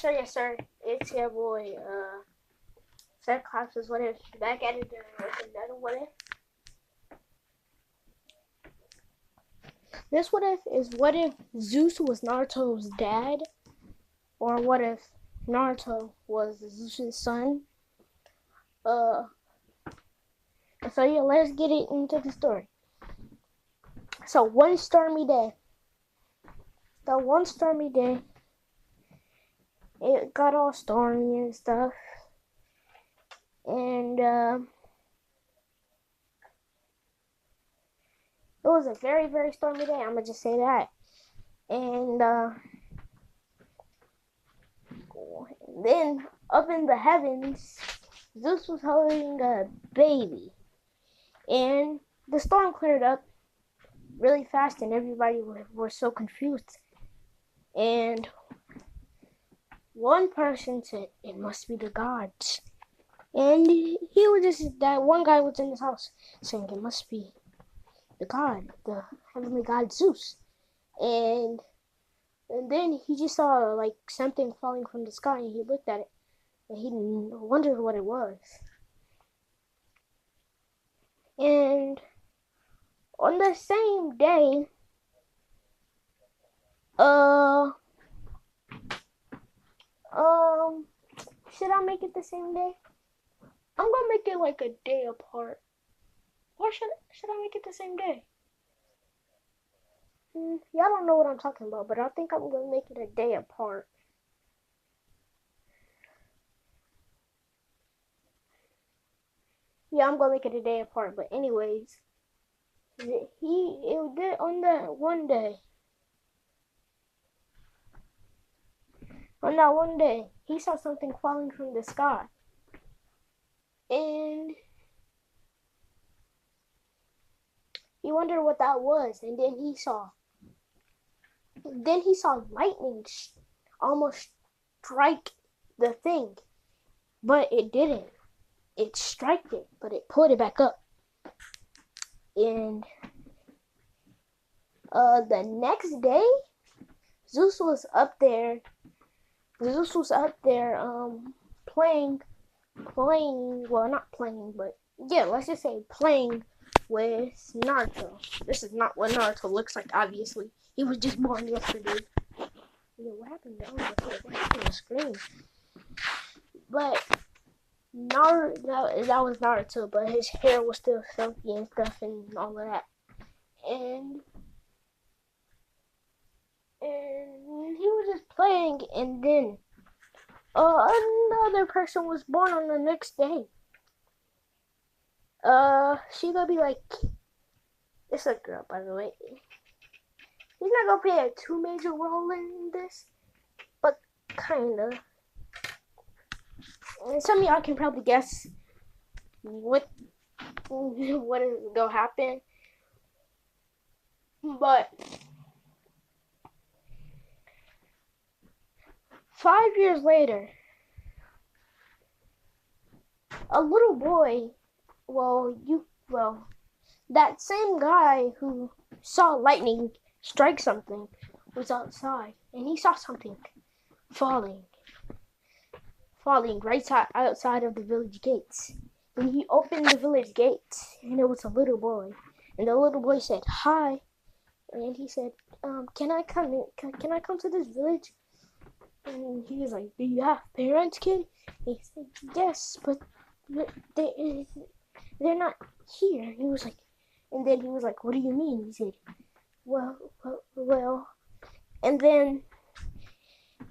Yes, sir. It's your boy, Cyclops is what if back at it with another what if. This what if is what if Zeus was Naruto's dad, or what if Naruto was Zeus's son. Uh, so yeah, let's get it into the story. So one stormy day, it got all stormy and stuff, and it was a very, very stormy day. I'm gonna just say that. And then up in the heavens, Zeus was holding a baby, and the storm cleared up really fast, and everybody were so confused. And one person said, "It must be the gods." And he was just, that one guy was in his house saying, "It must be the god, the heavenly god Zeus." And then he just saw like something falling from the sky, and he looked at it, and he wondered what it was. And on the same day, should I make it the same day? I'm gonna make it like a day apart. Or should I make it the same day? Y'all don't know what I'm talking about, but I think I'm gonna make it a day apart. Yeah, I'm gonna make it a day apart. But anyways, it did on that one day. On that one day, he saw something falling from the sky, and he wondered what that was. And then he saw lightning almost strike the thing, but it didn't. It struck it, but it pulled it back up. And the next day, Zeus was up there playing, well, not playing, but yeah, let's just say playing with Naruto. This is not what Naruto looks like, obviously. He was just born yesterday. Yeah, what happened to the screen? But that was Naruto, but his hair was still silky and stuff and all of that. And he was just playing, and then another person was born on the next day. She gonna be like, it's a girl, by the way. He's not gonna play a too major role in this, but kinda. And some of y'all can probably guess what is gonna happen, but 5 years later, a little boy, that same guy who saw lightning strike something was outside, and he saw something falling right outside of the village gates. And he opened the village gates, and it was a little boy. And the little boy said, "Hi." And he said, "Can I come in? Can I come to this village?" And he was like, "Do you have parents, kid?" And he said, "Yes, but they're not here." He was like, and then he was like, "What do you mean?" He said, well. And then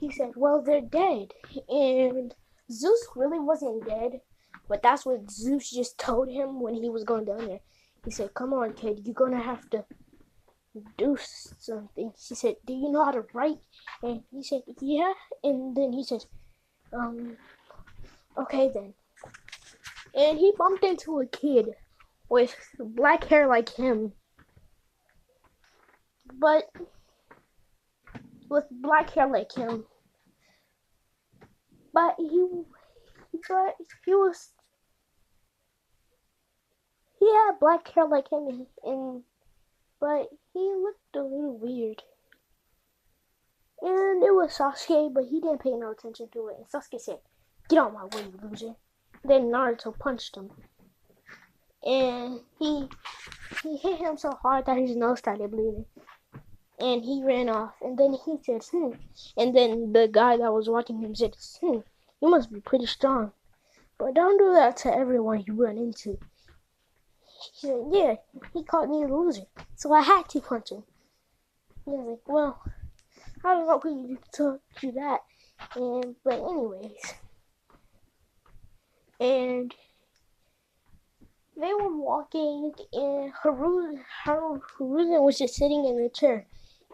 he said, "Well, they're dead." And Zeus really wasn't dead, but that's what Zeus just told him when he was going down there. He said, "Come on, kid, you're gonna have to do something." She said, "Do you know how to write?" And he said, "Yeah." And then he said, "Okay then." And he bumped into a kid with black hair like him, but with black hair like him. But he had black hair like him, but he looked a little weird. And it was Sasuke, but he didn't pay no attention to it. And Sasuke said, "Get out my way, you loser." Then Naruto punched him, and he hit him so hard that his nose started bleeding. And he ran off. And then he said, And then the guy that was watching him said, you must be pretty strong. But don't do that to everyone you run into. He said, yeah, he called me a loser. So I had to punch him. He was like, well, I don't know who told you that. But anyways. And they were walking, and Hiruzen was just sitting in the chair.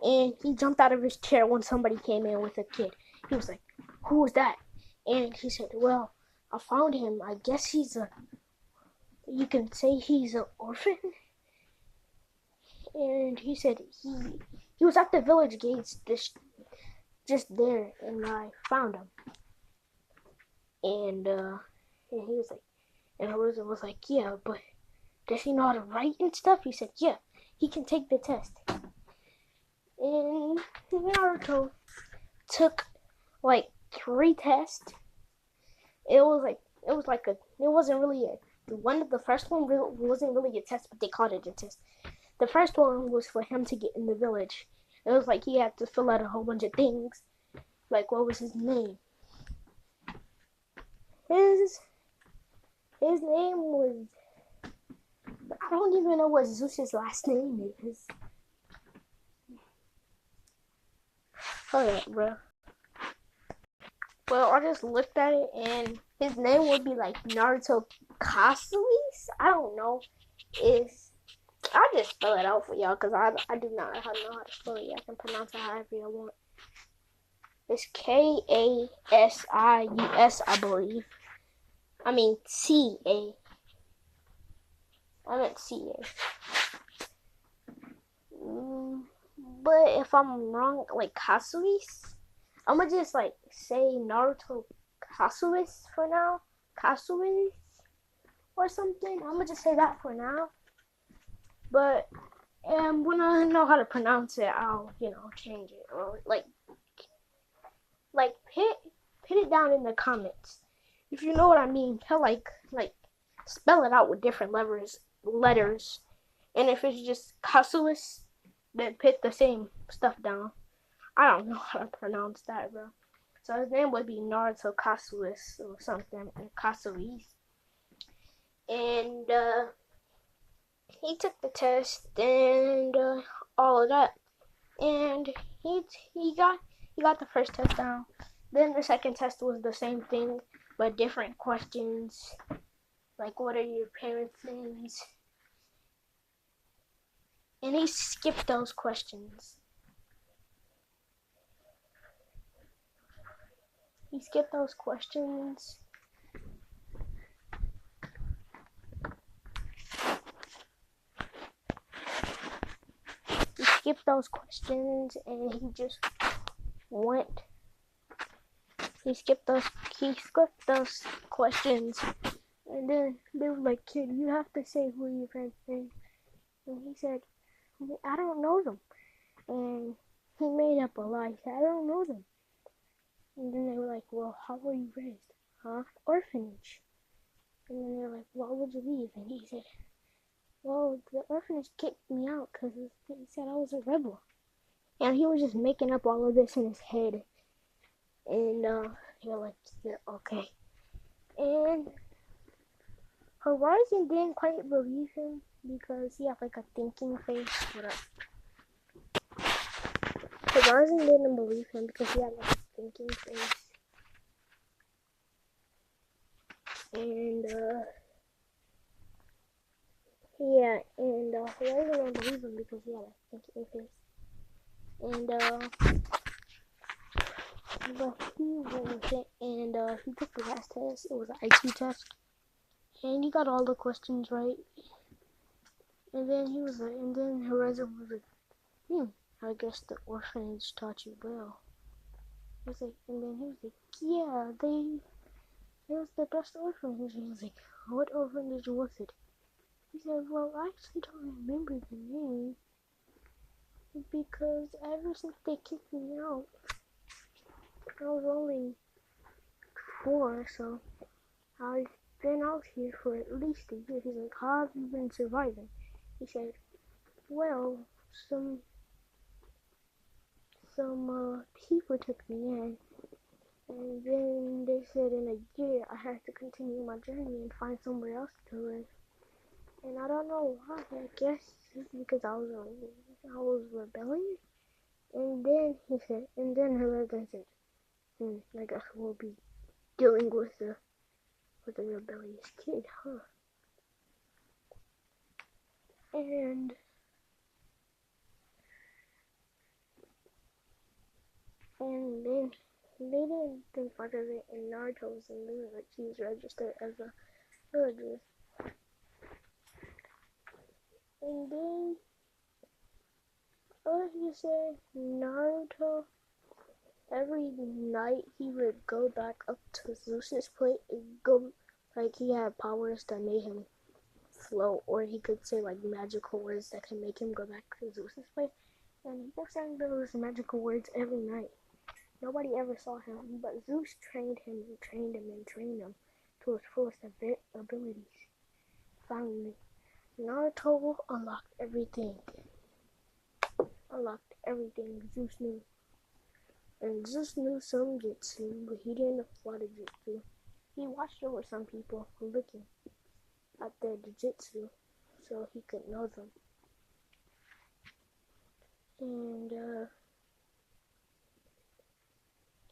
And he jumped out of his chair when somebody came in with a kid. He was like, who was that? And he said, well, I found him. I guess you can say he's an orphan. And he said he was at the village gates just there, and I found him. And he was like, and Hiruzen was like, yeah, but does he know how to write and stuff? He said, yeah, he can take the test. And Naruto took like 3 tests. It wasn't really the first one wasn't really a test, but they called it a test. The first one was for him to get in the village. It was like he had to fill out a whole bunch of things. Like, what was his name? His name was, I don't even know what Zeuses' last name is. Hold up, bro. Well, I just looked at it, and his name would be like Naruto Kasuis. I don't know. I'll just spell it out for y'all, because I do not know how to spell it. I can pronounce it however I want. It's Kasius, I believe. I mean CA. I meant CA. But if I'm wrong, like Kasuis, I'm gonna just like say Naruto Kasuis for now. Kasuis or something. I'm gonna just say that for now. But when I know how to pronounce it, I'll change it, or like put it down in the comments if you know what I mean. Tell like spell it out with different letters. And if it's just Kasuis, then put the same stuff down. I don't know how to pronounce that, bro. So his name would be Naruto Kasuis or something, Kasuis. And he took the test and all of that. And he got the first test down. Then the second test was the same thing, but different questions. Like, what are your parents' names? And he skipped those questions. He skipped those questions. And he just went. He skipped those questions. And then they were like, kid, you have to say who your parents' names. And he said, I don't know them. And he made up a lie. He said, I don't know them. And then they were like, well, how were you raised? Huh? Orphanage. And then they were like, why would you leave? And he said, well, the orphanage kicked me out because he said I was a rebel. And he was just making up all of this in his head. And they were like, yeah, okay. And Horizon didn't quite believe him because he had like a thinking face. What up? Horizon didn't believe him because he had like a thinking face. And Horizon didn't believe him because he had a thinking face. And but he went with it, and he took the last test. It was an IQ test, and he got all the questions right. And then Horizon was like, I guess the orphanage taught you well. He was like, and then he was like, yeah, it was the best orphanage. He was like, what orphanage was it? He said, well, I actually don't remember the name because ever since they kicked me out, I was only 4, so I've been out here for at least a year. He's like, how have you been surviving? He said, well, some people took me in, and then they said in a year I had to continue my journey and find somewhere else to live. And I don't know why. I guess it's because I was rebellious. And then he said, and then her husband said, I guess we'll be dealing with a rebellious kid, huh? And then they didn't think much of it, and Naruto was in the like he was registered as a villager. And then what he said, Naruto every night he would go back up to Zeus's place and go like he had powers that made him float, or he could say like magical words that can make him go back to Zeus's place. And he kept saying those magical words every night. Nobody ever saw him, but Zeus trained him and trained him and trained him to his fullest abilities. Finally, Naruto unlocked everything. Zeus knew. And Zeus knew some jutsu, but he didn't know a lot of jutsu. He watched over some people looking at their jujitsu so he could know them. And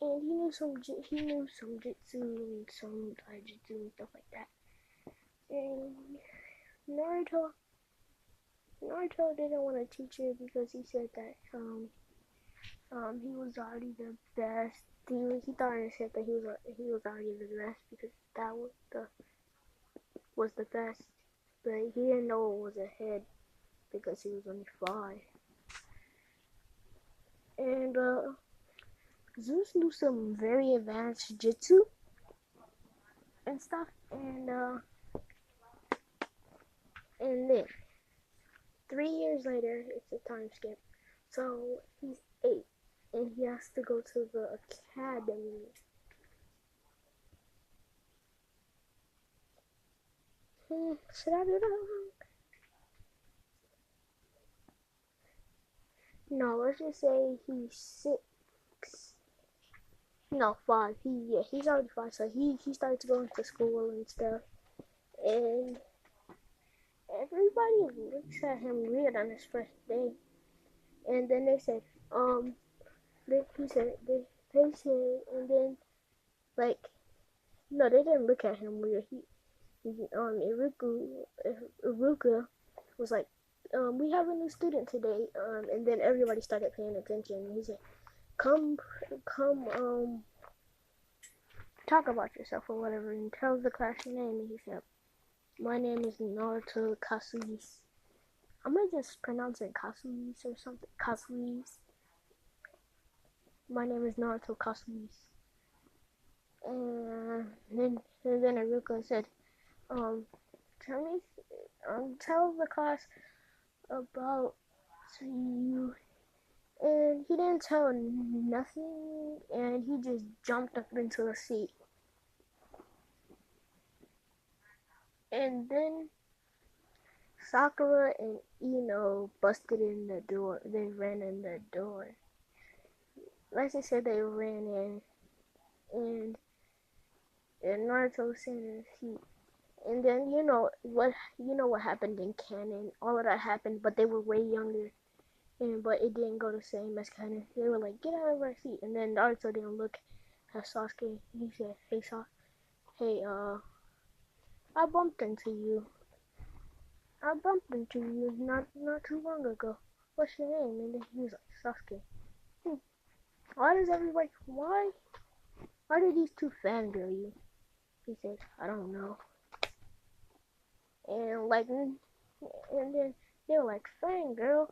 he knew some jutsu and some taijutsu and stuff like that. And Naruto didn't want to teach it because he said that he was already the best. He thought in his head that he was already the best because that was the best. But he didn't know it was ahead because he was only 5. And Zeus knew some very advanced jutsu and stuff. And then 3 years later, it's a time skip. So he's 8, and he has to go to the academy. Should I do that? No, let's just say he's 6. No, 5. He's already 5, so he starts going to school and stuff. And everybody looks at him weird on his first day. And then they said, he said, and then, like, no, they didn't look at him weird. Iruka was like, we have a new student today, and then everybody started paying attention. And he said, come, talk about yourself or whatever, and tell the class your name. And he said, my name is Naruto Kasuis. I might just pronounce it Kasuis or something. Kasuis. My name is Naruto Kasuis. And then Iruka said, tell the class about you. And he didn't tell nothing, and he just jumped up into the seat. And then Sakura and Ino busted in the door. They ran in the door. Like I said, they ran in, and Naruto was sitting in his seat. And then you know what happened in canon. All of that happened, but they were way younger. But it didn't go the same as canon. They were like, get out of our seat. And then Naruto didn't look at Sasuke. He said, hey, I bumped into you not too long ago. What's your name? And then he was like, Sasuke. Why did these two fangirl you? He said, I don't know. And then they were like, fangirl.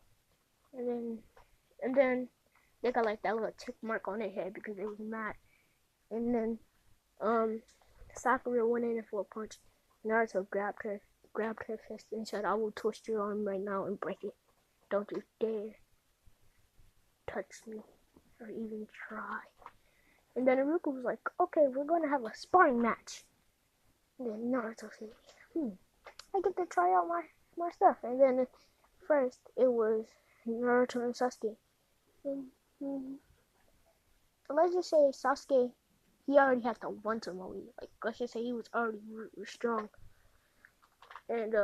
And then they got like that little tick mark on their head because they was mad. And then Sakura went in for a punch. Naruto grabbed her fist and said, I will twist your arm right now and break it. Don't you dare touch me or even try. And then Iruka was like, okay, we're going to have a sparring match. And then Naruto said, I get to try out my stuff. And then first it was Naruto and Sasuke. And, let's just say Sasuke, he already had the one Tomoe. Like, let's just say he was already strong. And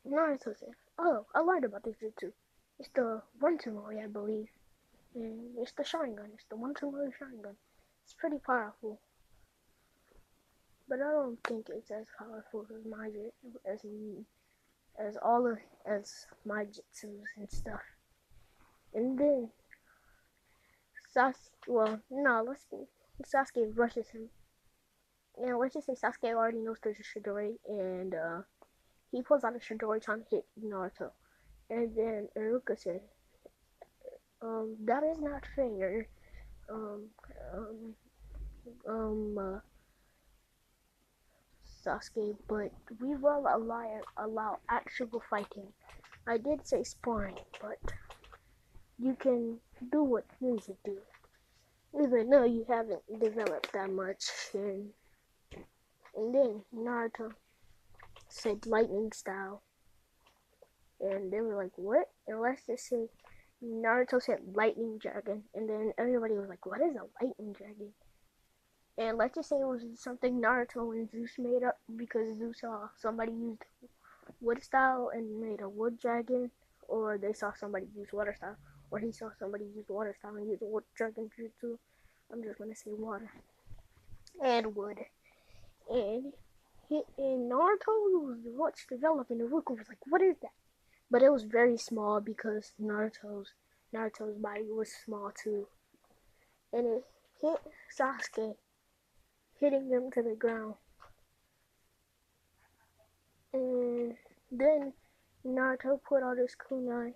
Naruto said, oh, I learned about this jutsu. It's the one Tomoe, I believe. And it's the Sharingan. It's the one Tomoe Sharingan. It's pretty powerful. But I don't think it's as powerful as my as my jutsus and stuff. And then Sasuke rushes him. And let's just say Sasuke already knows there's a Chidori, and he pulls out a Chidori trying to hit Naruto. And then Iruka said, that is not fair. Sasuke, but we will allow actual fighting. I did say sparring, but you can do what ninja do. Even though you haven't developed that much. And then Naruto said lightning style. And they were like, what? And let's just say Naruto said lightning dragon. And then everybody was like, what is a lightning dragon? And let's just say it was something Naruto and Zeus made up because Zeus saw somebody used wood style and made a wood dragon, or they saw somebody use water style, or he saw somebody use water style and use a wood dragon jutsu. I'm just gonna say water and wood. And Naruto was what's developing. Naruto was like, what is that? But it was very small because Naruto's body was small too, and it hit Sasuke, hitting him to the ground. And then Naruto put out his kunai,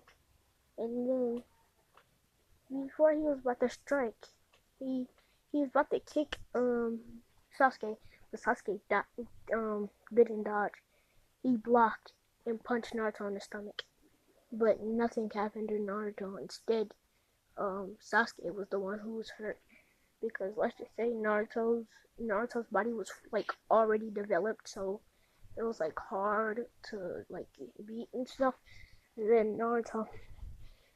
and then before he was about to strike, he was about to kick Sasuke, but Sasuke didn't dodge. He blocked and punched Naruto in the stomach, but nothing happened to Naruto. Instead, Sasuke was the one who was hurt because let's just say Naruto's body was like already developed, so it was like hard to like beat and stuff. And then Naruto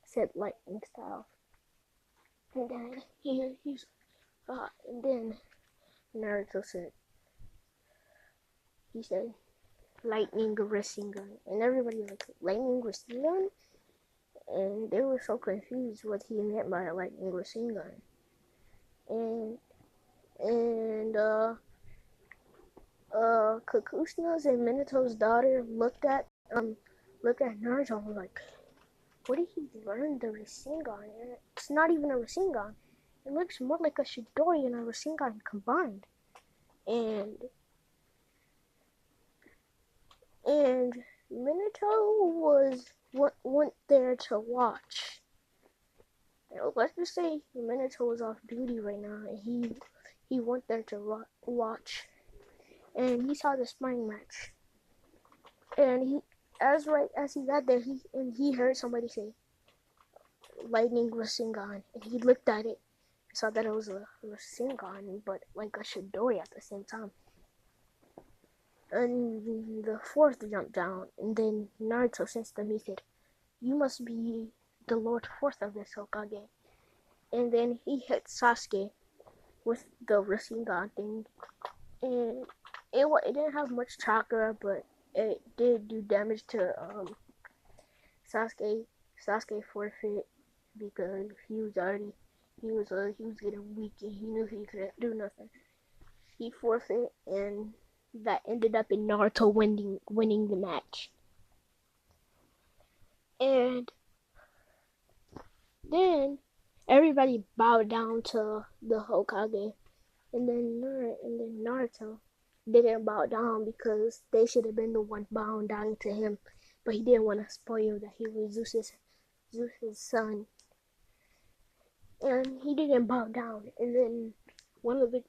said lightning style, and then and then Naruto said lightning Rasengan, and everybody was like lightning Rasengan, and they were so confused what he meant by lightning Rasengan. And Kakusna's and Minato's daughter looked at Naruto and was like, what did he learn the Rasengan? It's not even a Rasengan. It looks more like a Chidori and a Rasengan combined. And Minato went there to watch. Let's just say Minato was off duty right now, and he went there to watch, and he saw the sparring match. And as he got there, he heard somebody say, "Lightning Rasengan," and he looked at it, and saw that it was a Rasengan, but like a Chidori at the same time. And the fourth jumped down, and then Naruto sensed them. He said, "You must be the Lord Fourth of this Hokage." And then he hit Sasuke with the Rasengan thing, and it didn't have much chakra, but it did do damage to Sasuke. Sasuke forfeit because he was getting weak and he knew he couldn't do nothing. He forfeit, and that ended up in Naruto winning the match. And then everybody bowed down to the Hokage, and then Naruto didn't bow down because they should have been the one bowing down to him, but he didn't want to spoil that he was Zeus's son, and he didn't bow down. And then one of the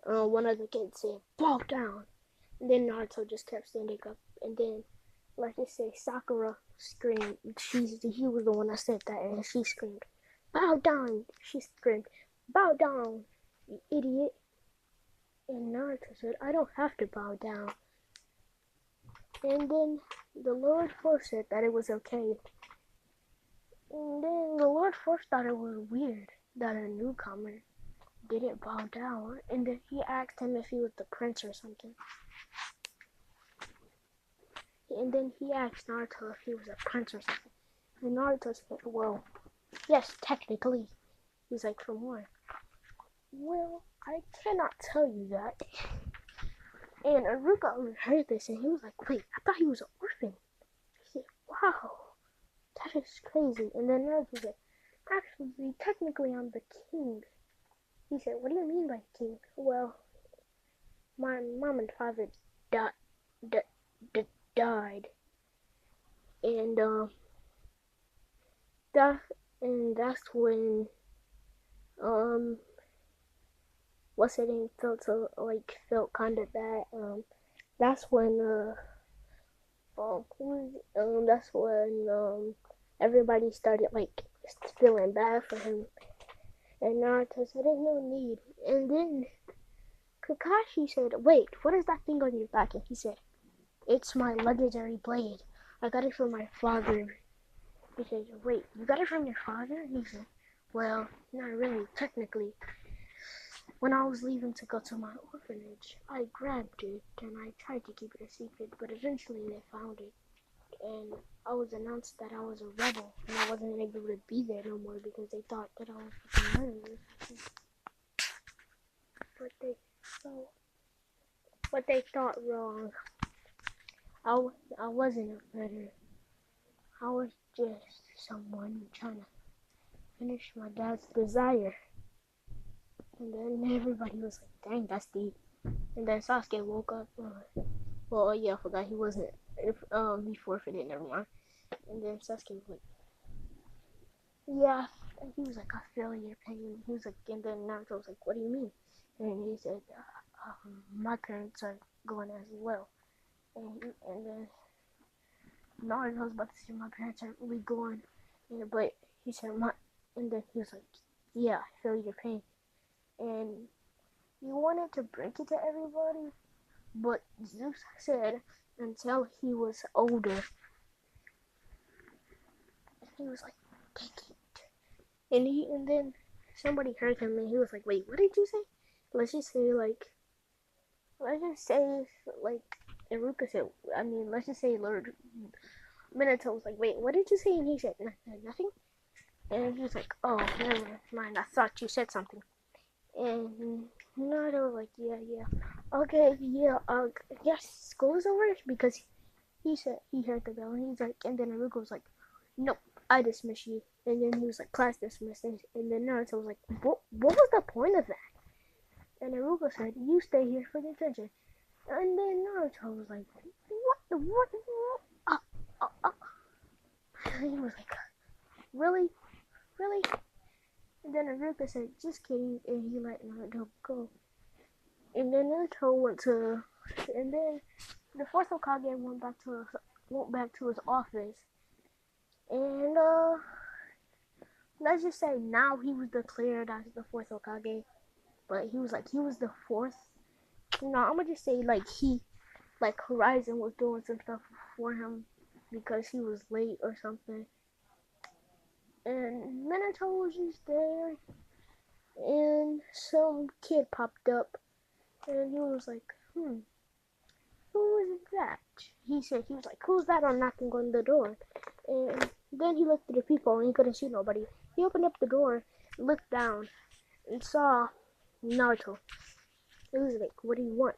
one of the kids said, "Bow down," and then Naruto just kept standing up. And then let's just say Sakura screamed. He was the one that said that, and she screamed, bow down, she screamed. Bow down, you idiot. And Naruto said, I don't have to bow down. And then the Lord Force said that it was okay. And then the Lord Force thought it was weird that a newcomer didn't bow down. And then he asked him if he was the prince or something. And then he asked Naruto if he was a prince or something. And Naruto said, well, yes, technically. He's like, from where? Well, I cannot tell you that. And Aruka heard this and he was like, wait, I thought he was an orphan. He said, wow, that is crazy. And then Naruto said, actually, technically I'm the king. He said, what do you mean by king? Well, my mom and father died. And that's when what's it name felt kind of bad. That's when that's when everybody started like feeling bad for him. And Naruto said, "There's no need." And then Kakashi said, "Wait, what is that thing on your back?" And he said, "It's my legendary blade. I got it from my father." He said, "Wait, you got it from your father?" And he said, "Well, not really, technically. When I was leaving to go to my orphanage, I grabbed it and I tried to keep it a secret, but eventually they found it. And I was announced that I was a rebel and I wasn't able to be there no more because they thought that I was a murderer. But they thought wrong. I wasn't a murderer. I was just someone trying to finish my dad's desire." And then everybody was like, "Dang, that's deep." And then Sasuke woke up. Well, yeah, I forgot he wasn't. He forfeited. Never mind. And then Sasuke was like, "Yeah." And he was like, "I feel your pain." He was like, and then Naruto was like, "What do you mean?" And he said, "My parents are going as well." And then Naruto was about to say, "My parents aren't really going," but he said, and then he was like, "Yeah, I feel your pain." And he wanted to break it to everybody, but Zeus said until he was older. And he was like, "Take it." And then somebody heard him and he was like, "Wait, what did you say?" Let's just say Iruka said, let's just say Lord Minato was like, "Wait, what did you say?" And he said, "Nothing." And he was like, "Oh, never mind, I thought you said something." And Naruto was like, yeah. Okay, yeah, yes, school's over because he said he heard the bell and he's like, and then Naruto was like, "Nope, I dismiss you." And then he was like, "Class dismissed." And then Naruto was like, what was the point of that? And Naruto said, "You stay here for detention." And then Naruto was like, what? And he was like, really? And then Naruto said, "Just kidding," and he let Naruto go. And then Naruto and then the fourth Hokage went back to his office, and let's just say now he was declared as the fourth Hokage, but he was the fourth. No, I'm gonna just say Horizon was doing some stuff for him because he was late or something, and Minato was just there, and some kid popped up, and he was like, "Who is that?" He was like, "Who's that on knocking on the door?" And then he looked at the people and he couldn't see nobody. He opened up the door, looked down, and saw Naruto. He was like, "What do you want?"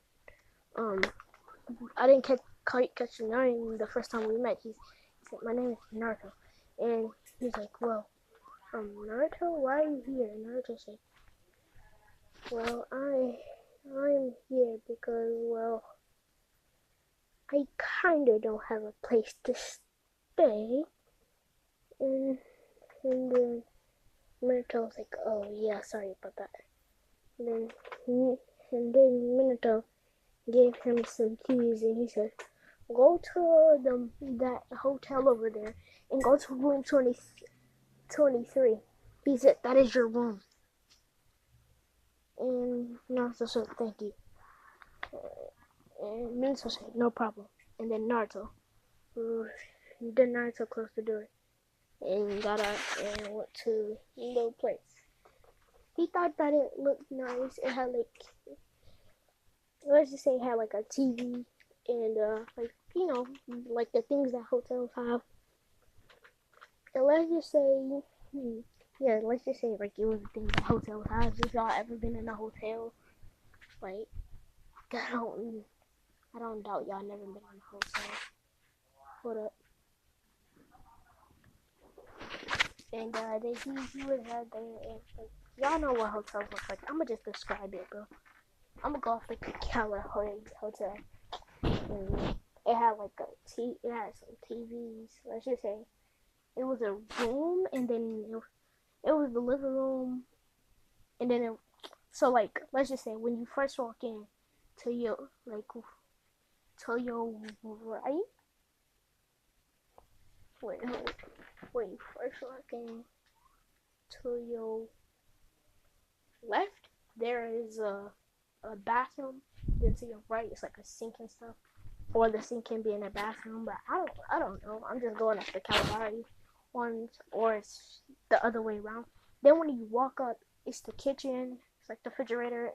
I didn't catch your name the first time we met. He said, "My name is Naruto." And he's like, "Well, Naruto, why are you here?" And Naruto said, "Well, I'm here because, well, I kinda don't have a place to stay." And then Minato was like, "Oh yeah, sorry about that." And then Minato gave him some keys and he said, "Go to that hotel over there and go to room 23. He said, that is your room. And Naruto said, thank you. And Minato said, no problem. And then Naruto, then Naruto closed the door and got up and went to a little place. He thought that it looked nice. It had like, let's just say it had like a TV and like, you know, like the things that hotels have. And let's just say, yeah, let's just say like it was the things that hotels have. If y'all ever been in a hotel, like I don't doubt y'all never been in a hotel. What up? And he was out there and like y'all know what hotels look like. I'ma just describe it, bro. I'ma go off like the California hotel. And it had like it had some TVs. Let's just say it was a room, and then it was the living room, and then so like let's just say when you first walk in to your right, when you first walk in to your left, there is a bathroom. Then to your right, it's like a sink and stuff. Or the sink can be in a bathroom, but I don't know. I'm just going off the Kalahari ones, or it's the other way around. Then when you walk up, it's the kitchen. It's like the refrigerator,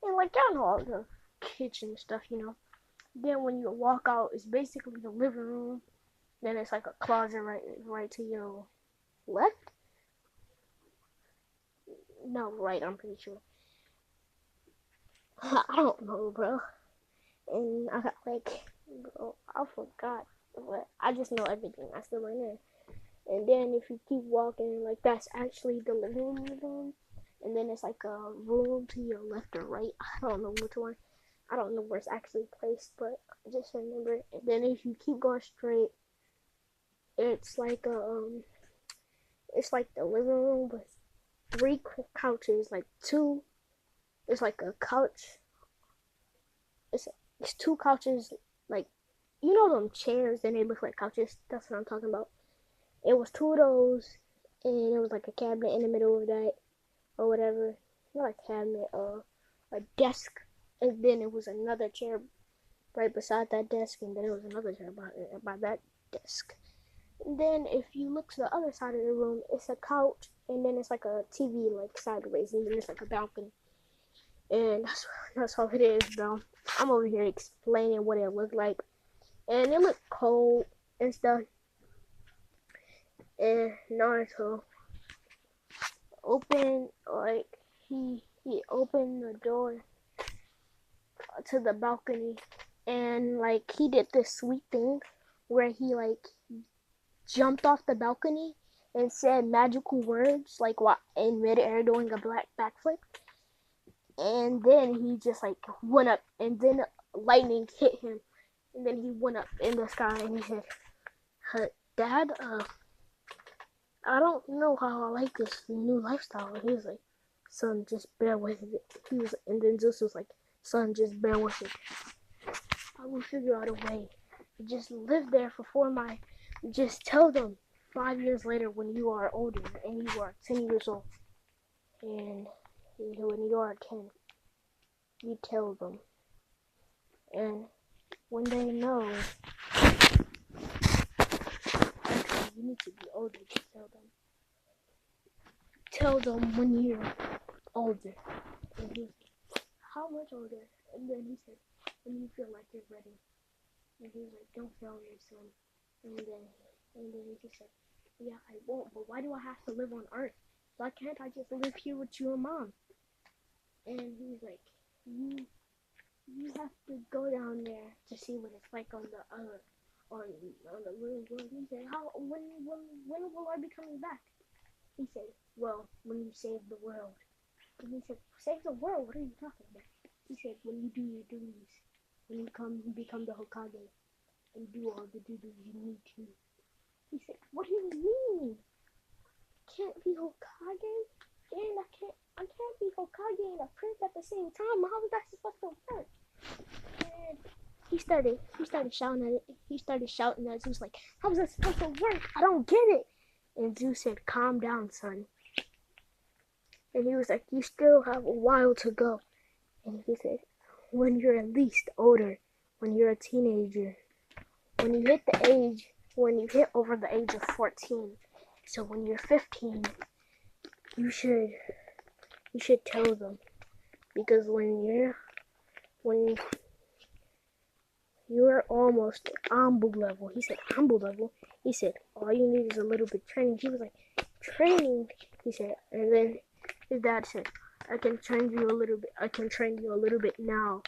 and like y'all know all the kitchen stuff, you know. Then when you walk out, it's basically the living room. Then it's like a closet right to your left. No, right. I'm pretty sure. I don't know, bro. And I got like, bro, I forgot, but I just know everything. I still in there. And then if you keep walking, like that's actually the living room. And then it's like a room to your left or right. I don't know which one. I don't know where it's actually placed, but I just remember it. And then if you keep going straight, it's like it's like the living room with 3 couches, like 2. It's like a couch. It's 2 couches, like you know them chairs, and they look like couches. That's what I'm talking about. It was 2 of those, and it was like a cabinet in the middle of that, or whatever. Not a cabinet, a desk, and then it was another chair right beside that desk, and then it was another chair by that desk. And then if you look to the other side of the room, it's a couch, and then it's like a TV like sideways, and then it's like a balcony. And that's all it is, bro. I'm over here explaining what it looked like, and it looked cold and stuff. And Naruto opened like he opened the door to the balcony, and like he did this sweet thing where he like jumped off the balcony and said magical words like what in midair doing a black backflip, and then he just like went up, and then lightning hit him, and then he went up in the sky, and he said, "Dad, I don't know how I like this new lifestyle." And he was like, "Son, just bear with it." And then Zeus was like, "Son, just bear with it. I will figure out a way. Just live there for 4 months. Just tell them 5 years later when you are older and you are 10 years old. And when you are 10, you tell them. And when they know, actually, you need to be older to tell them. Tell them when you're older." And he was like, "How much older?" And then he said, "When you feel like you're ready." And he was like, "Don't fail me, son." And then he said, "Yeah, I won't, but why do I have to live on Earth? Why can't I just live here with you and Mom?" And he was like, you have to go down there to see what it's like on the real world." He said, when will I be coming back?" He said, "Well, when you save the world." And he said, "Save the world? What are you talking about?" He said, "When you do your duties, when you become the Hokage and do all the duties you need to." He said, "What do you mean? Can't be Hokage? And I can't be Hokage and a prince at the same time. How is that supposed to work?" And he started shouting at it. He started shouting at Zeus like, "How is that supposed to work? I don't get it." And Zeus said, "Calm down, son. And he was like, you still have a while to go. And he said, when you're at least older, when you're a teenager, when you hit over the age of 14, so when you're 15, you should tell them, because when you're almost ambu level. He said ambu level. He said all you need is a little bit of training. He was like, training? He said, and then his dad said, I can train you a little bit now,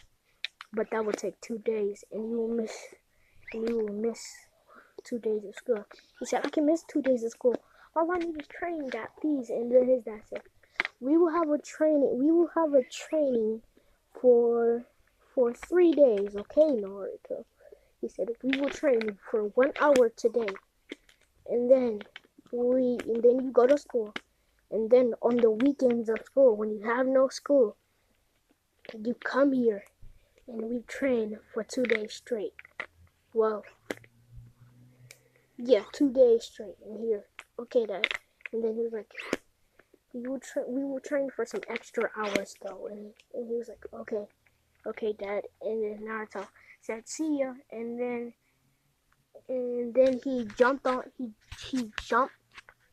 but that will take 2 days, and you will miss 2 days of school. He said, I can miss 2 days of school. All I need is training, Dad, please. And then his dad said, we will have a training for 3 days, okay, Naruto? He said, we will train you for 1 hour today, and then you go to school, and then on the weekends of school, when you have no school, you come here, and we train for 2 days straight. Well, yeah, 2 days straight in here. Okay, Dad. And then he was like, we will train for some extra hours though. And he was like, okay, Dad. And then Naruto said, see ya. And then he jumped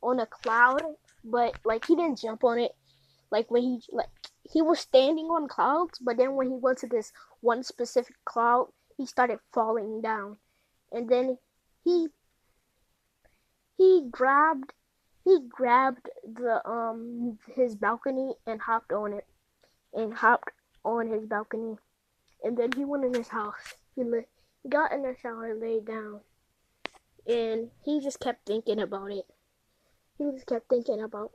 on a cloud, but like he didn't jump on it. Like when he was standing on clouds, but then when he went to this one specific cloud, he started falling down. And then he grabbed the his balcony and hopped on his balcony, and then he went in his house. He got in the shower and laid down, and he just kept thinking about it. He just kept thinking about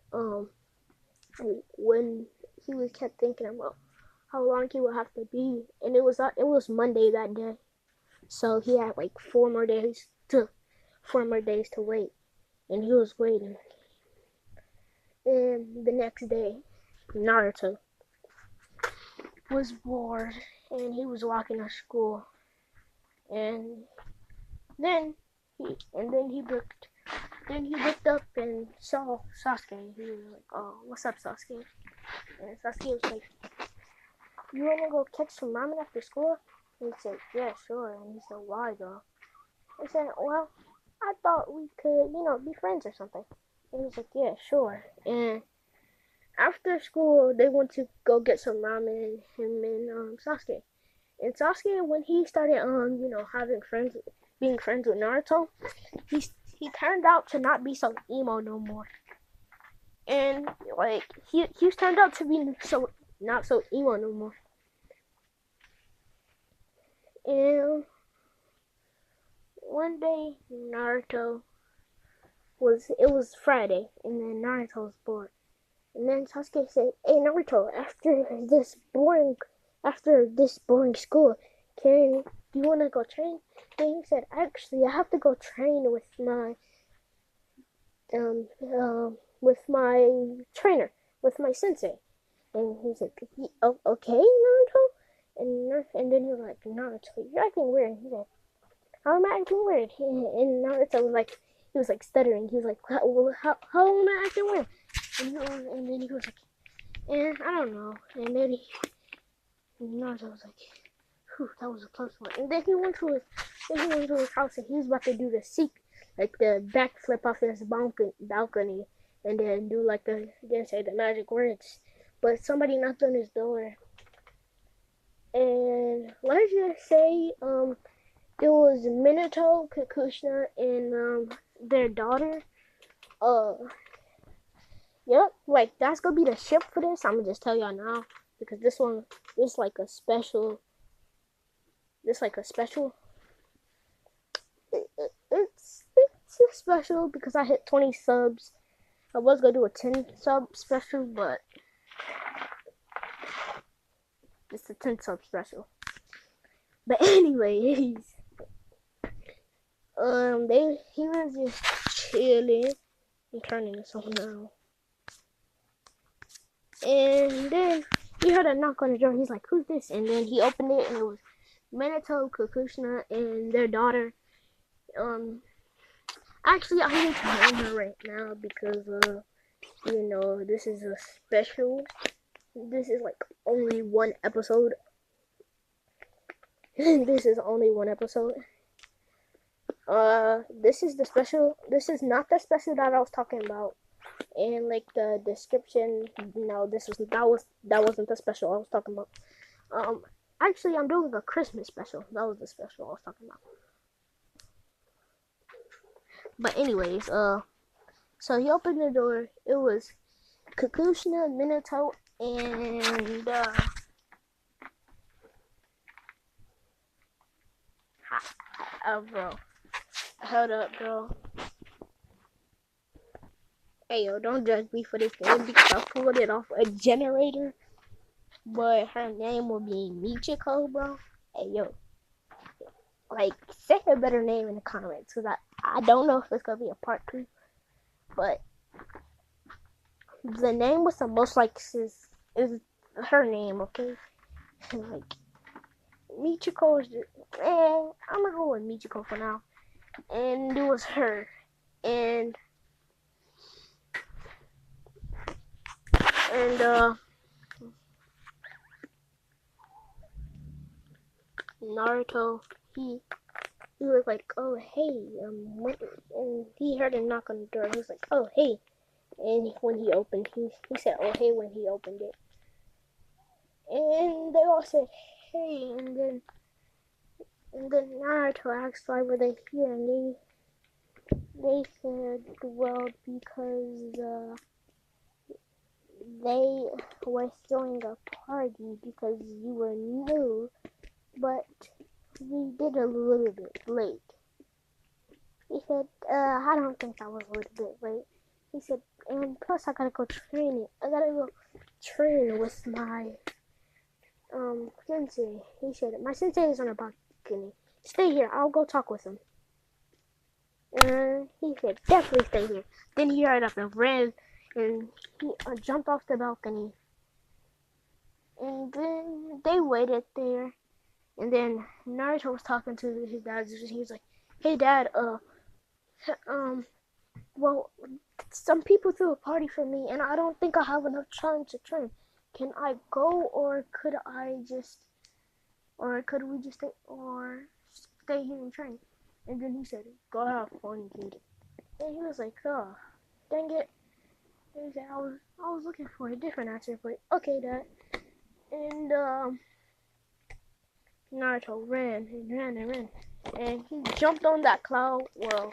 how long he would have to be, and it was Monday that day, so he had like 4 more days to wait, and he was waiting. And the next day, Naruto was bored, and he was walking to school, and then he looked up and saw Sasuke. He was like, "Oh, what's up, Sasuke?" And Sasuke was like, "You wanna go catch some ramen after school?" And he said, "Yeah, sure." And he said, "Why though?" I said, "Well, I thought we could, be friends or something." And he was like, "Yeah, sure." And after school, they went to go get some ramen, him and Sasuke. And Sasuke, when he started, being friends with Naruto, he turned out to not be so emo no more. And like he turned out to be not so emo no more. And one day, it was Friday, and then Naruto was bored. And then Sasuke said, "Hey Naruto, after this boring school, do you want to go train?" And he said, "Actually, I have to go train with my trainer, with my sensei." And he's like, "Oh, okay, Naruto." And then he was like, "Naruto, you're acting weird." And he said, "How am I acting weird?" And Naruto was like, he was like stuttering. He was like, how am I acting weird?" And then he was like, I don't know. And then Naruto was like, whew, that was a close one. And then he went to his house, and he was about to do the backflip off his balcony, and then do say the magic words. But somebody knocked on his door, and let's just say, it was Minato, Kikushina, and their daughter. Yep, like that's gonna be the ship for this. I'm gonna just tell y'all now, because this is like a special. It's special because I hit 20 subs. I was gonna do a 10 sub special, but it's a 10 sub special. But anyways, he was just chilling. I'm turning this on now. And then he heard a knock on the door. He's like, "Who's this?" And then he opened it, and it was Minato, Kikushina, and their daughter. Actually, I need to name her right now because You know, this is a special. This is like only one episode. This is only one episode. This is the special. This is not the special that I was talking about. And like the description, no, that wasn't the special I was talking about. Actually, I'm doing a Christmas special. That was the special I was talking about. But anyways, so he opened the door. It was Kakushna, Minato, and bro, hold up, bro. Hey yo, don't judge me for this name because I pulled it off a generator. But her name will be Michiko, bro. Hey yo, like say a better name in the comments because I don't know if it's gonna be a part 2, but the name with the most likes is her name, okay? Like Michiko is just, I'm gonna go with Michiko for now, and it was her, and Naruto, he was like, oh hey, and he heard a knock on the door. He was like, oh hey, and when he opened, he said, oh hey when he opened it, and they all said hey, and then Naruto asked why were they here, and they said, well, because they were throwing a party because you were new, but we did a little bit late. He said, I don't think I was a little bit late. He said, and plus I gotta go train. I gotta go train with my sensei. He said, my sensei is on a balcony. Stay here. I'll go talk with him. He said, definitely stay here. Then he hurried up and ran, and he jumped off the balcony. And then they waited there. And then Naruto was talking to his dad. He was like, hey dad, well, some people threw a party for me, and I don't think I have enough time to train. Can I go, or could we just stay here and train? And then he said, go have fun, kid. And he was like, oh, dang it. And he said, I was looking for a different answer, but okay, dad. And Naruto ran and ran and ran, and he jumped on that cloud. Well,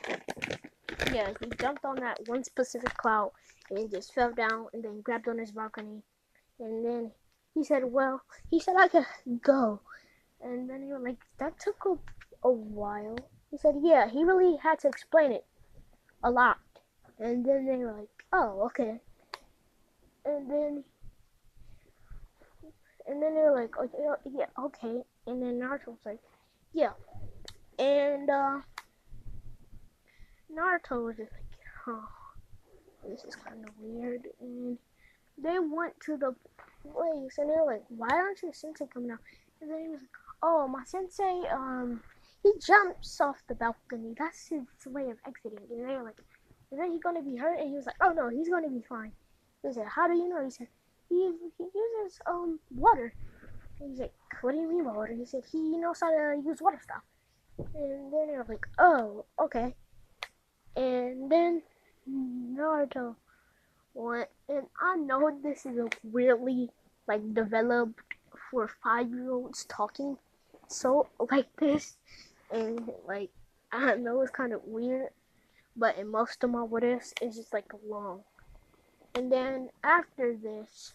yeah, he jumped on that one specific cloud, and he just fell down, and then grabbed on his balcony, and then he said, I could go, and then he was like, that took a while. He said, yeah, he really had to explain it a lot, and then they were like, oh, okay, and then they were like, okay, yeah, okay, and then Naruto was like, yeah, and Naruto was just like, oh, this is kind of weird, and they went to the place, and they were like, why aren't your sensei coming out? And then he was like, oh, my sensei, he jumps off the balcony. That's his way of exiting. And they were like, is he gonna be hurt? And he was like, oh no, he's gonna be fine. He said, how do you know? He said, he uses water. And he's like, what do you mean by water? He said, he knows how to use water stuff. And then they were like, oh, okay. And then Naruto went, and I know this is a weirdly like developed for 5-year-olds talking so like this, and like I know it's kind of weird, but in most of my what ifs it's just like long. And then after this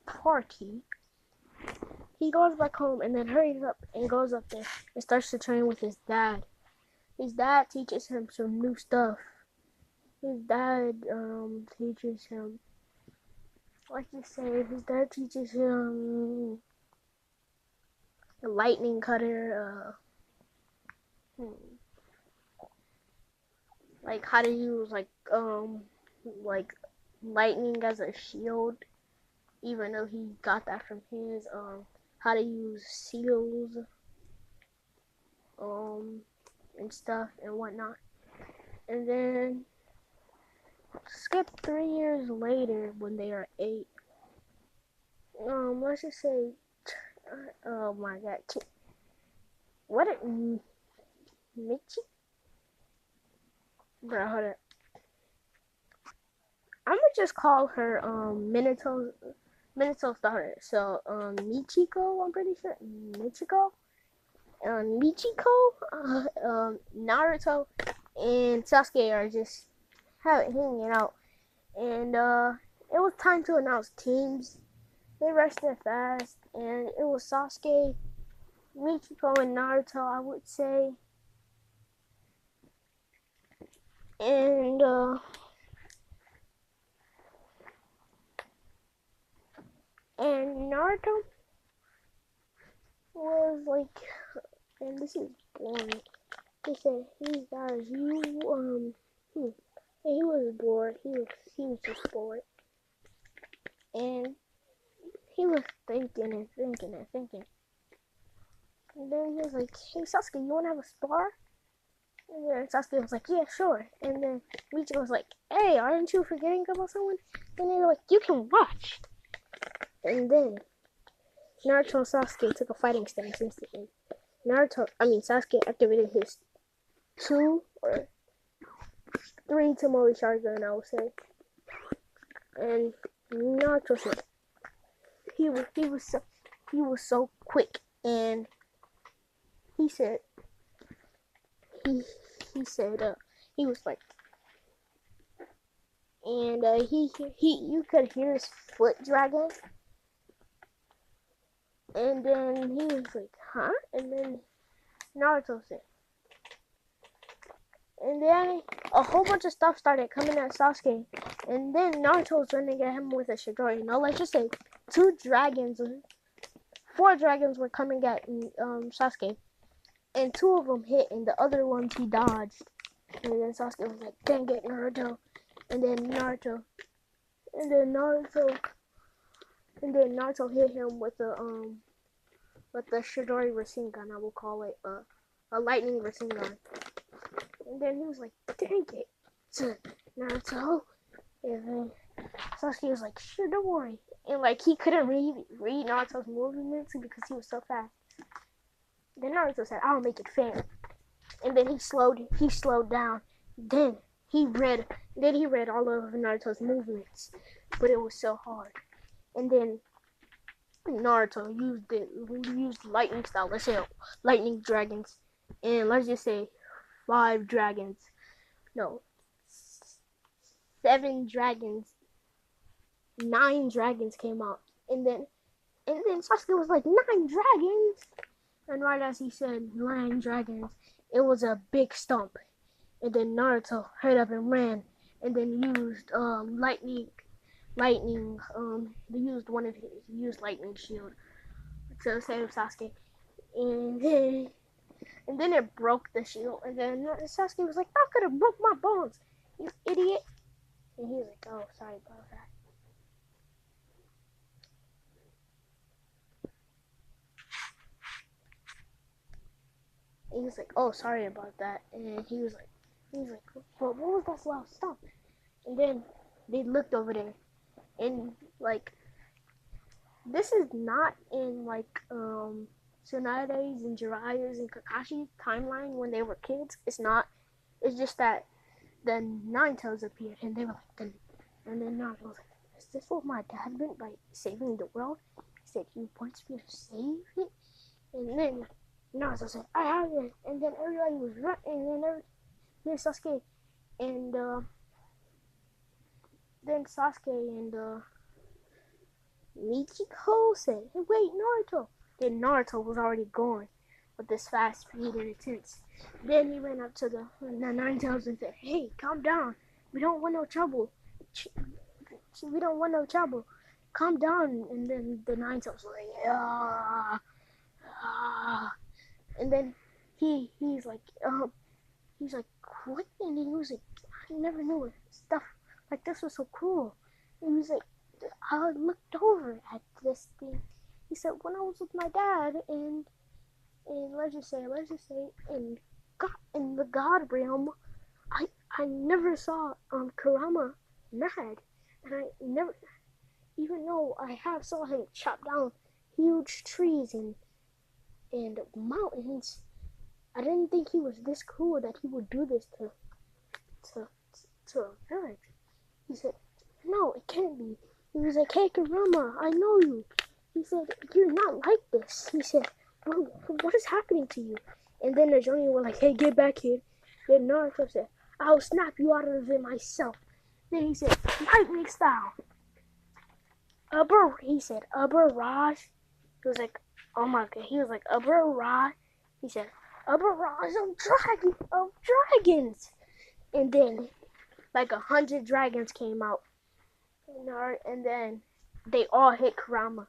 party, he goes back home and then hurries up and goes up there and starts to train with his dad. His dad teaches him some new stuff. His dad teaches him, let's just say, his dad teaches him the lightning cutter, like how to use like lightning as a shield, even though he got that from his how to use seals and stuff and whatnot. And then skip 3 years later when they are 8. Let's just say, oh my god, what it, Michi? Bro, hold up. I'm gonna just call her, Minato's daughter. So, Michiko, I'm pretty sure. Michiko? Naruto, and Sasuke are just hanging out. And, it was time to announce teams. They rushed it fast, and it was Sasuke, Michiko, and Naruto, I would say. And, Naruto was like, and this is boring. He said, "Hey guys, he was bored. He was just bored, and he was thinking and thinking and thinking. And then he was like, "Hey Sasuke, you wanna have a spar?" And then Sasuke was like, "Yeah, sure." And then Michiko was like, "Hey, aren't you forgetting about someone?" And they were like, "You can watch." And then Naruto and Sasuke took a fighting stance instantly. Sasuke activated his 2 or 3 Tomoe Sharingan, I would say. And Naruto said he was so quick, and he said he said he was like, and he you could hear his foot dragging, and then he was like, huh? And then Naruto said, and then a whole bunch of stuff started coming at Sasuke, and then Naruto was running at him with a Chidori. No, let's just say 4 dragons were coming at Sasuke, and 2 of them hit, and the other ones he dodged. And then Sasuke was like, "Dang it, Naruto!" And then Naruto hit him with the Chidori Rasengan. I will call it a lightning Rasengan. And then he was like, "Dang it, Naruto!" And then Sasuke was like, "Sure, don't worry." And like he couldn't read Naruto's movements because he was so fast. Then Naruto said, "I'll make it fair." And then he slowed down. Then he read all of Naruto's movements, but it was so hard. And then Naruto used lightning style. Let's say lightning dragons, and let's just say 5 dragons. No, 7 dragons. 9 dragons came out, and then Sasuke was like, 9 dragons. And right as he said 9 dragons, it was a big stump. And then Naruto hurried up and ran, and then used lightning. They used lightning shield to save Sasuke, and then it broke the shield. And then Sasuke was like, "I could have broke my bones, you idiot!" And he was like, "Oh, sorry about that." And he was like, "Oh, sorry about that." And he was like, "Well, what was that loud stump?" And then they looked over there, and like, this is not in like Tsunade's and Jiraiya's and Kakashi's timeline when they were kids. It's not. It's just that the Nine Tails appeared, and they were like, and then Naruto was like, "Is this what my dad meant by saving the world?" He said, "He wants me to save it." And then Naruto said, "I have it." And then everybody was running, and then Sasuke and Michiko said, "Hey, wait, Naruto." Then Naruto was already gone with this fast speed and intense. Then he ran up to the Nine Tails and said, "Hey, calm down. We don't want no trouble. We don't want no trouble. Calm down." And then the Nine Tails was like, "Yeah." And then he's like, "What?" And he was like, "I never knew stuff like this was so cool." And he was like, "I looked over at this thing." He said, "When I was with my dad, and let's just say, in the God realm, I never saw Kurama mad, and I never, even though I have saw him chop down huge trees and mountains, I didn't think he was this cool that he would do this to to a village. He said, "No, it can't be." He was like, "Hey, Kurama, I know you." He said, "You're not like this." He said, "What is happening to you?" And then the Jonin were like, "Hey, get back here." Then Naruto said, "I'll snap you out of it myself." Then he said, "Lightning style." He said, a barrage. He was like, oh my god. He was like, a barrage. He said, a barrage of dragons. And then, like 100 dragons came out. And then they all hit Kurama.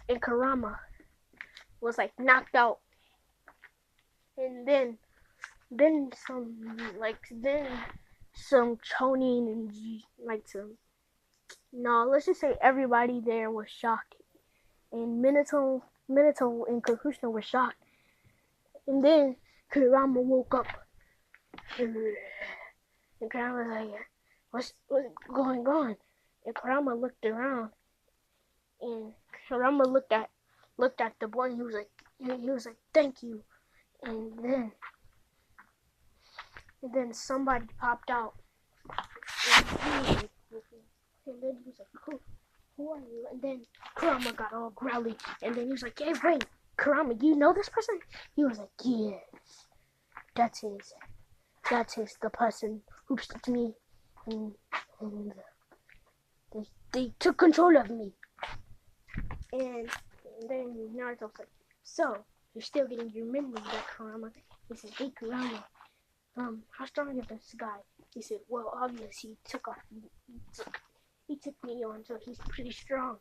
And Kurama was like knocked out. And then some Chonin and like some, no, let's just say everybody there was shocked. And Minato and Kakushina were shocked. And then Kurama woke up. And Kurama was like, what's going on? And Kurama looked around. And Kurama looked at the boy, and he was like, thank you. And then somebody popped out. And then he was like, who are you? And then Kurama got all growly. And then he was like, hey, wait, Kurama, you know this person? He was like, yes, that's the person who stopped me. And they took control of me. And then Naruto was like, so, you're still getting your memory back, Kurama. He said, hey, Kurama, how strong is this guy? He said, well, obviously he took me on, so he's pretty strong,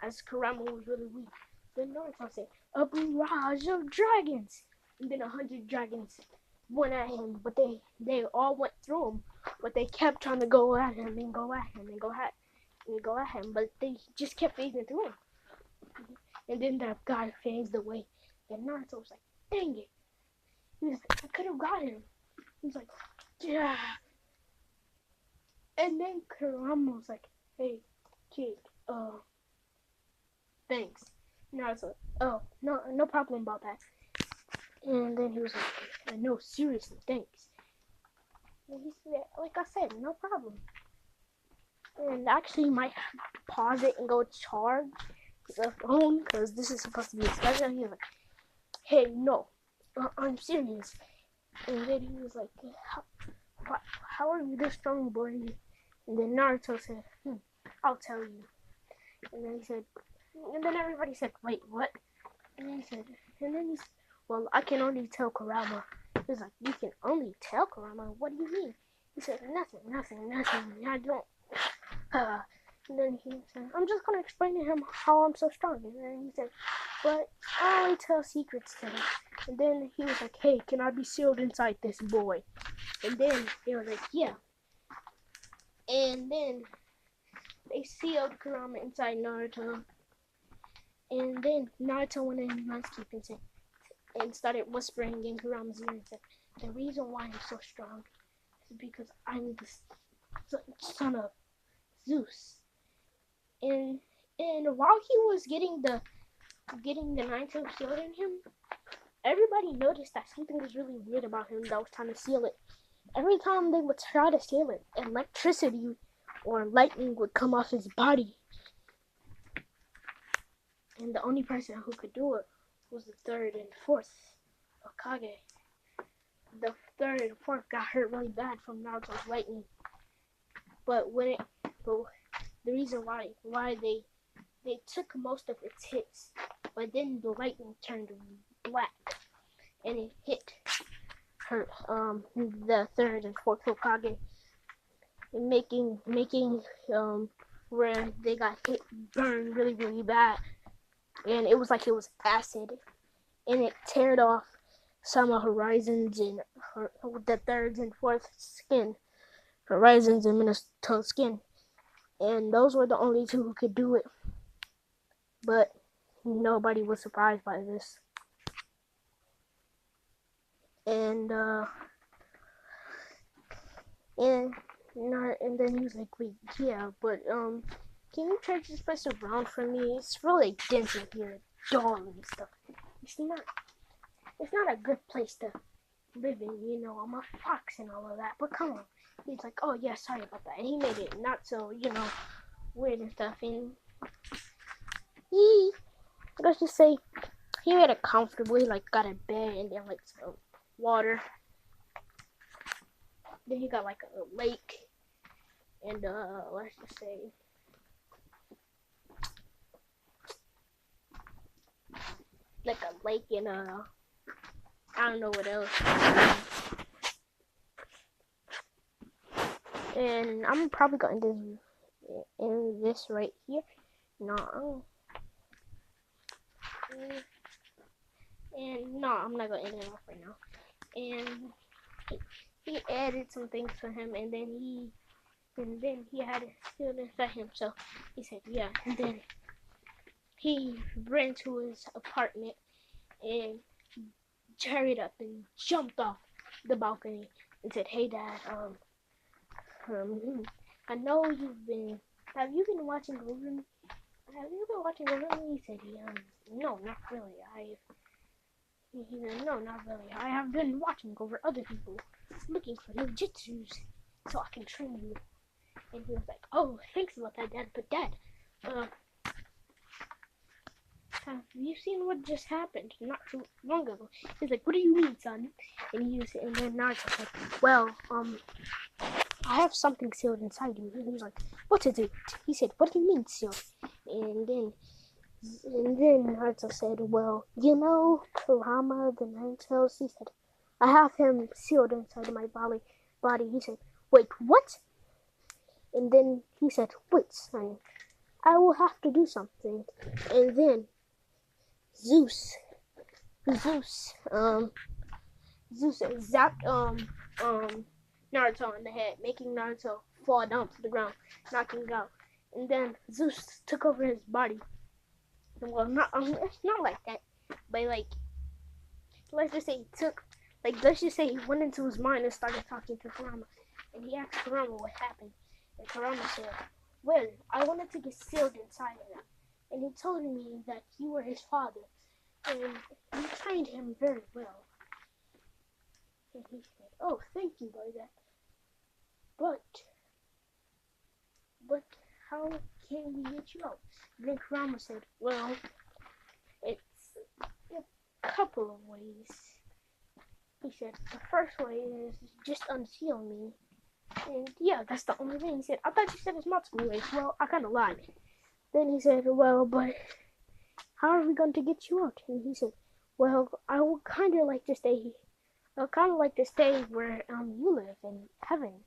as Kurama was really weak. Then Naruto said, a barrage of dragons. And then 100 dragons went at him, but they all went through him. But they kept trying to go at him and go at him and go at him, but they just kept phasing through him. And then that guy phased away. Then Naruto was like, dang it. He was like, I could have got him. He was like, yeah. And then Kurama was like, hey, kid, thanks. Naruto like, oh, no problem about that. And then he was like, no, seriously, thanks. And he said, like I said, no problem. And actually, you might pause it and go charge the phone, because this is supposed to be a special. And he was like, hey, no, I'm serious. And then he was like, how are you this strong, boy? And then Naruto said, I'll tell you. And then everybody said, wait, what? And then he said, well, I can only tell Kurama. He was like, you can only tell Kurama? What do you mean? He said, nothing. I don't. And then he said, I'm just going to explain to him how I'm so strong. And then he said, but I only tell secrets to him. And then he was like, hey, can I be sealed inside this boy? And then they were like, yeah. And then they sealed Kurama inside Naruto. And then Naruto went in landscaping and started whispering in Kurama's ear and said, the reason why I'm so strong is because I'm the son of Zeus. And while he was getting the Naruto sealed in him, everybody noticed that something was really weird about him that was trying to seal it. Every time they would try to seal it, electricity or lightning would come off his body. And the only person who could do it was the third and fourth Hokage. The third and fourth got hurt really bad from Naruto's lightning. But the reason why they took most of its hits, but then the lightning turned black and it hit her the third and fourth Hokage, making where they got hit burned really, really bad. And it was like it was acid, and it teared off some of Horizon's and the third and fourth skin, Horizon's and Minato's skin, and those were the only two who could do it. But nobody was surprised by this. And And then he was like, wait, yeah, but can you turn this place around for me? It's really dense in here, dog and stuff. It's not a good place to live in, you know. I'm a fox and all of that. But come on. He's like, oh yeah, sorry about that. And he made it not so, you know, weird and stuff. And let's just say, he made it comfortable. He like got a bed and then like some water. Then he got like a lake and let's just say like a lake and I don't know what else. And I'm probably going to end this right here. No. And no, I'm not gonna end it off right now. And he added some things for him, and then he had it still inside him. So he said, yeah. And then he ran to his apartment and hurried up and jumped off the balcony and said, hey Dad, I know have you been watching over me? Have you been watching over me? He said, no, not really. He said, no, not really. I have been watching over other people, looking for new jutsus, so I can train you. And he was like, oh, thanks about that, Dad. But Dad, have you seen what just happened not too long ago? He's like, what do you mean, son? And then Naruto said, well, I have something sealed inside you. And he was like, what is it? He said, what do you mean sealed? And then Naruto said, well, you know, Kurama, the Nine-Tails, he said, I have him sealed inside my body. He said, wait, what? And then he said, wait, son, I will have to do something. And then Zeus zapped Naruto in the head, making Naruto fall down to the ground, knocking him out. And then Zeus took over his body. Well, it's not like that, but like, let's just say he went into his mind and started talking to Kurama, and he asked Kurama what happened, and Kurama said, well, I wanted to get sealed inside of him, and he told me that you were his father, and you trained him very well. And he said, oh, thank you for that. But how can we get you out? And then Kurama said, well, it's a couple of ways. He said, the first way is just unseal me. And yeah, that's the only thing. He said, I thought you said it's multiple ways. Well, I kind of lied. Then he said, well, but how are we going to get you out? And he said, well, I would kind of like to stay where you live, in heaven.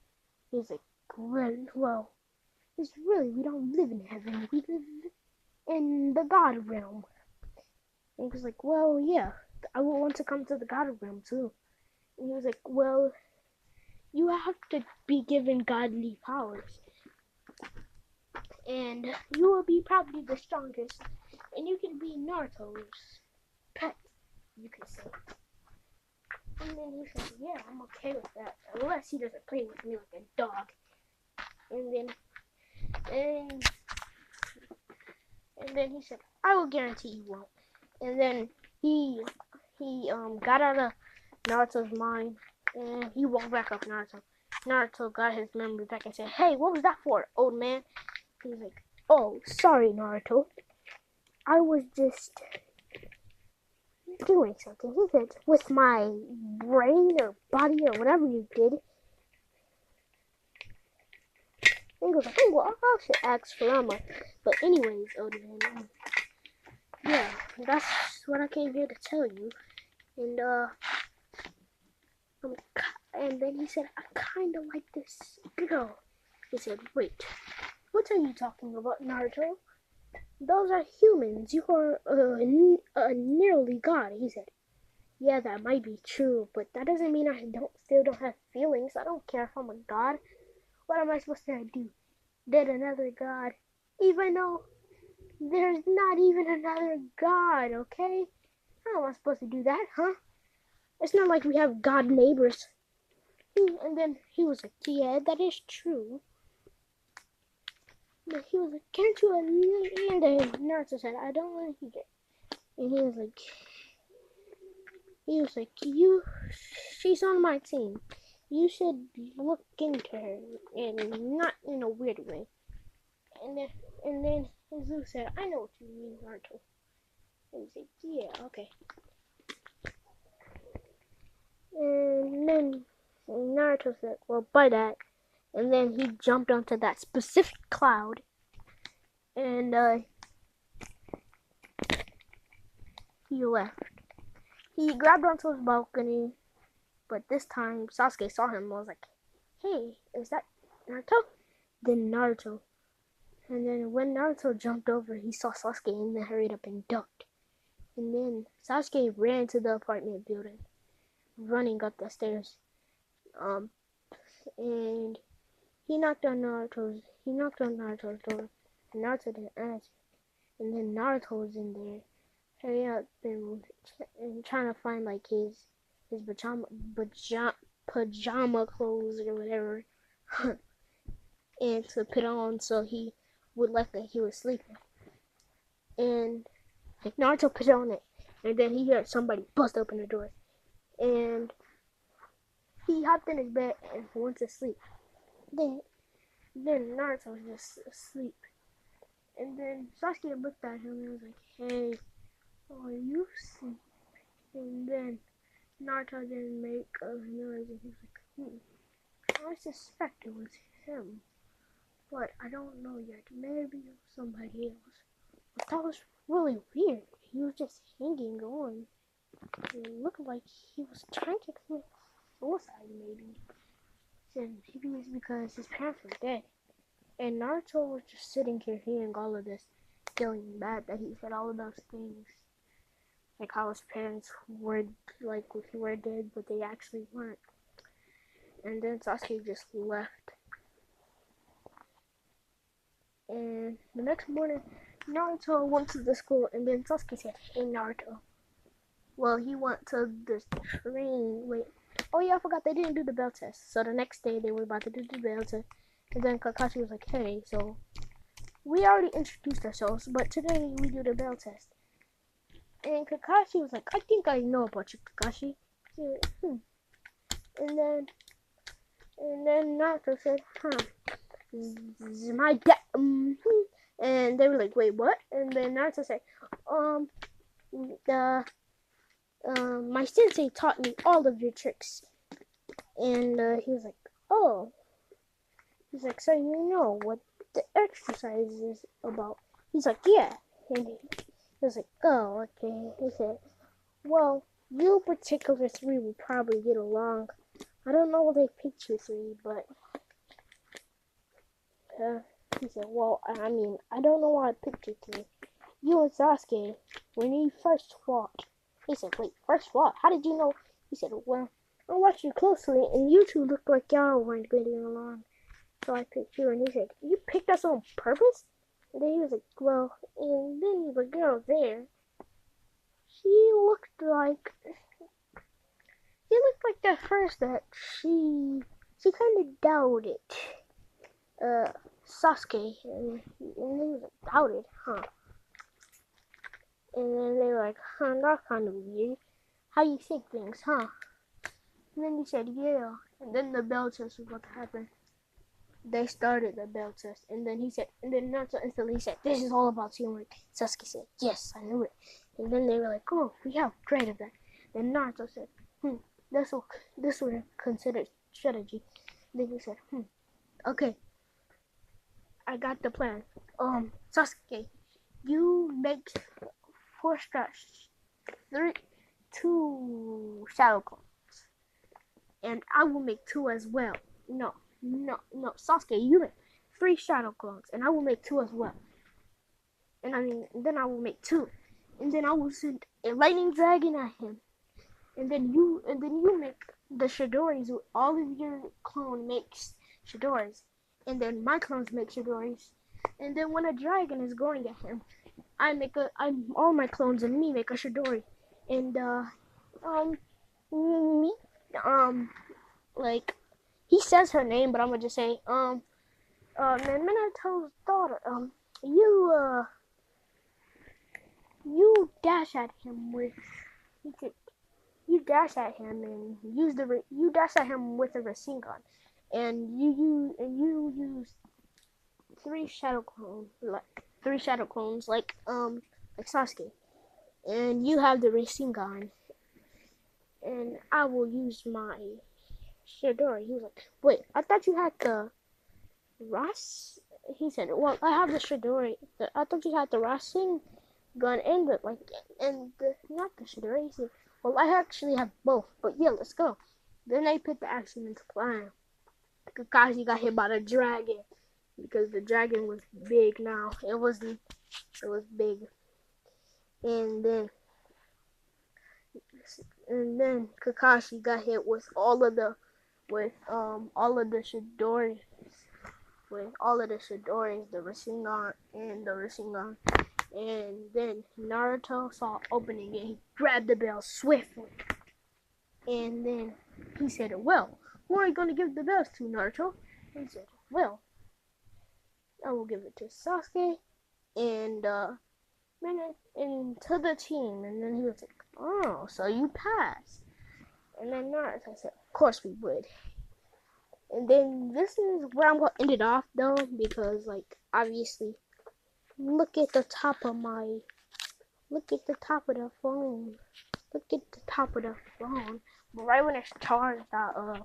He's like, well, we don't live in heaven. We live in the God realm. And he was like, well, yeah, I would want to come to the God realm too. And he was like, well, you have to be given godly powers. And you will be probably the strongest. And you can be Naruto's pet, you can say. And then he said, yeah, I'm okay with that. Unless he doesn't play with me like a dog. And then he said, I will guarantee you won't. And then he got out of Naruto's mind and he woke back up Naruto. Naruto got his memory back and said, hey, what was that for, old man? He's like, oh, sorry, Naruto. I was just doing something. He said, with my brain or body or whatever you did. And he goes like, oh, well, I should ask Kurama. But anyways, old man, yeah, that's what I came here to tell you. And then he said, I kind of like this girl. He said, wait, what are you talking about, Naruto? Those are humans. You are nearly God. He said, yeah, that might be true, but that doesn't mean I still don't have feelings. I don't care if I'm a god. What am I supposed to do? Did another god? Even though there's not even another god, okay? How am I supposed to do that, huh? It's not like we have god neighbors. And then he was like, yeah, that is true. But he was like, can't you? And then Naruto said, I don't want to hear it. And he was like, she's on my team. You should look into her, and not in a weird way. And then Zeus said, I know what you mean, Naruto. And he said, yeah, okay. And then Naruto said, well, by that. And then he jumped onto that specific cloud. And he left. He grabbed onto his balcony. But this time, Sasuke saw him and was like, hey, is that Naruto? Then Naruto. And then when Naruto jumped over, he saw Sasuke and then hurried up and ducked. And then Sasuke ran to the apartment building, running up the stairs. And he knocked on Naruto's door. And Naruto didn't answer. And then Naruto was in there, hurry up and trying to find like his pajama clothes or whatever, and to put on so he would look like he was sleeping. And like Naruto put on it, and then he heard somebody bust open the door, and he hopped in his bed and went to sleep. Then Naruto was just asleep, and then Sasuke looked at him and was like, "Hey, are you asleep?" And then Naruto didn't make a noise, and he was like, I suspect it was him, but I don't know yet. Maybe it was somebody else. But that was really weird. He was just hanging on. It looked like he was trying to commit suicide, maybe. And maybe it's because his parents were dead. And Naruto was just sitting here hearing all of this, feeling bad that he said all of those things. Like how his parents were dead, but they actually weren't. And then Sasuke just left. And the next morning, Naruto went to the school, and then Sasuke said, "Hey Naruto." Well, he went to the train. Wait. Oh yeah, I forgot they didn't do the bell test. So the next day they were about to do the bell test, and then Kakashi was like, "Hey, so we already introduced ourselves, but today we do the bell test." And Kakashi was like, "I think I know about you, Kakashi." Said, And then Naruto said, my dad. And they were like, "Wait, what?" And then Naruto said, my sensei taught me all of your tricks." And he was like, "Oh." He's like, "So you know what the exercise is about?" He's like, "Yeah." And he was like, "Oh, okay." He said, "Well, you particular three will probably get along. I don't know why they picked you three, but he said, well, I mean, I don't know why I picked you three. You and Sasuke, when you first fought." He said, "Wait, first fought? How did you know?" He said, "Well, I watched you closely, and you two looked like y'all weren't getting along. So I picked you." And he said, "You picked us on purpose?" And then he was like, "Well," and then the girl there, she looked like at first that she kind of doubted Sasuke, and he was like, "Doubted, huh?" And then they were like, "That's kind of weird. How you think things, huh?" And then he said, "Yeah." And then the bell test was about to happen. They started the bell test, and then Naruto instantly said, "This is all about teamwork." Sasuke said, "Yes, I knew it." And then they were like, "Oh, we have great of that." Then Naruto said, this will consider strategy." Then he said, "Okay, I got the plan. Sasuke, you make 4 straps, 2 shadow clones, and I will make 2 as well. No, Sasuke, you make 3 shadow clones, and I will make 2 as well. And then I will make 2, and then I will send a lightning dragon at him, and then you make the Shidoris. All of your clone makes Shidoris, and then my clones make Shidoris, and then when a dragon is going at him, all my clones and me make a Shidori, and me, like he says her name, but I'm gonna just say, Minato's daughter, you dash at him with, you dash at him and you dash at him with a Rasengan, and you use three shadow clones, like Sasuke, and you have the Rasengan, and I will use my Shidori. He was like, wait, I thought you had the Ras. He said, well, I have the Shidori. I thought you had the Rasengan and not the Shidori. He said, well, I actually have both, but yeah, let's go. Then they put the action into plan. Kakashi got hit by the dragon because the dragon was big now. It was big, and then Kakashi got hit with all of the Shidori, the Rasengan. And then Naruto saw opening and he grabbed the bell swiftly. And then he said, well, who are you going to give the bells to, Naruto? He said, well, I will give it to Sasuke and to the team. And then he was like, oh, so you passed. And then Naruto said, of course we would. And then this is where I'm going to end it off, though, because, like, obviously, look at the top of the phone. Look at the top of the phone. But right when it's charged, I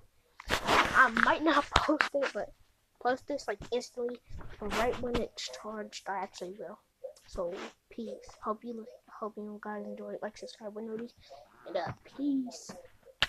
might not post it, but post this like instantly. But right when it's charged, I actually will. So peace. Hope you guys enjoy it. Like, subscribe, with notice, and peace.